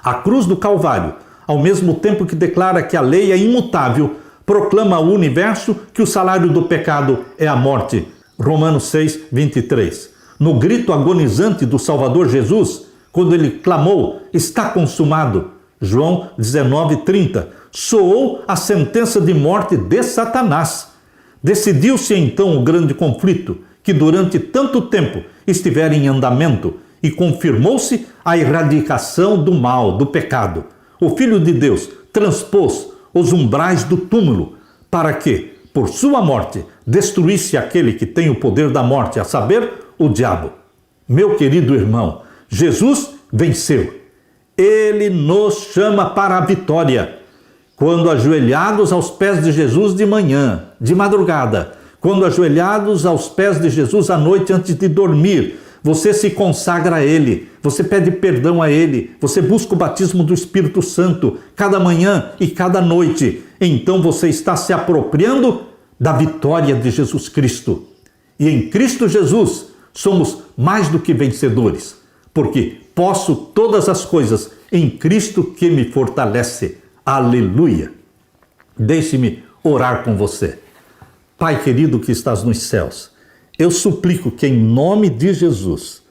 A cruz do Calvário, ao mesmo tempo que declara que a lei é imutável, proclama ao universo que o salário do pecado é a morte. Romanos 6, 23. No grito agonizante do Salvador Jesus, quando ele clamou, está consumado, João 19, 30, soou a sentença de morte de Satanás. Decidiu-se então o grande conflito, que durante tanto tempo estivera em andamento, e confirmou-se a erradicação do mal, do pecado. O Filho de Deus transpôs os umbrais do túmulo, para que, por sua morte, destruísse aquele que tem o poder da morte, a saber, o diabo. Meu querido irmão, Jesus venceu. Ele nos chama para a vitória. Quando ajoelhados aos pés de Jesus de manhã, de madrugada, quando ajoelhados aos pés de Jesus à noite antes de dormir, você se consagra a Ele, você pede perdão a Ele, você busca o batismo do Espírito Santo cada manhã e cada noite. Então você está se apropriando da vitória de Jesus Cristo. E em Cristo Jesus somos mais do que vencedores, porque posso todas as coisas em Cristo que me fortalece. Aleluia! Deixe-me orar com você. Pai querido que estás nos céus, eu suplico que em nome de Jesus,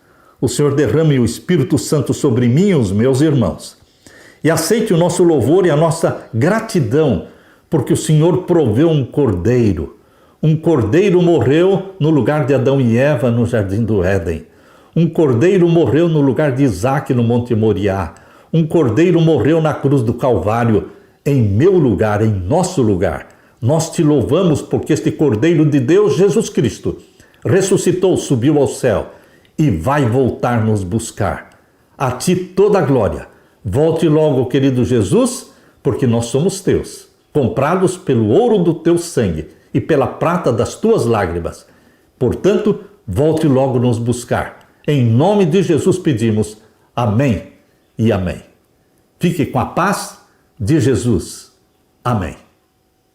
o Senhor derrame o Espírito Santo sobre mim e os meus irmãos. E aceite o nosso louvor e a nossa gratidão, porque o Senhor proveu um cordeiro. Um cordeiro morreu no lugar de Adão e Eva no Jardim do Éden. Um cordeiro morreu no lugar de Isaac no Monte Moriá. Um cordeiro morreu na cruz do Calvário, em meu lugar, em nosso lugar. Nós te louvamos porque este Cordeiro de Deus, Jesus Cristo, ressuscitou, subiu ao céu e vai voltar nos buscar. A ti toda a glória. Volte logo, querido Jesus, porque nós somos teus, comprados pelo ouro do teu sangue e pela prata das tuas lágrimas. Portanto, volte logo nos buscar. Em nome de Jesus pedimos. Amém e amém. Fique com a paz de Jesus. Amém.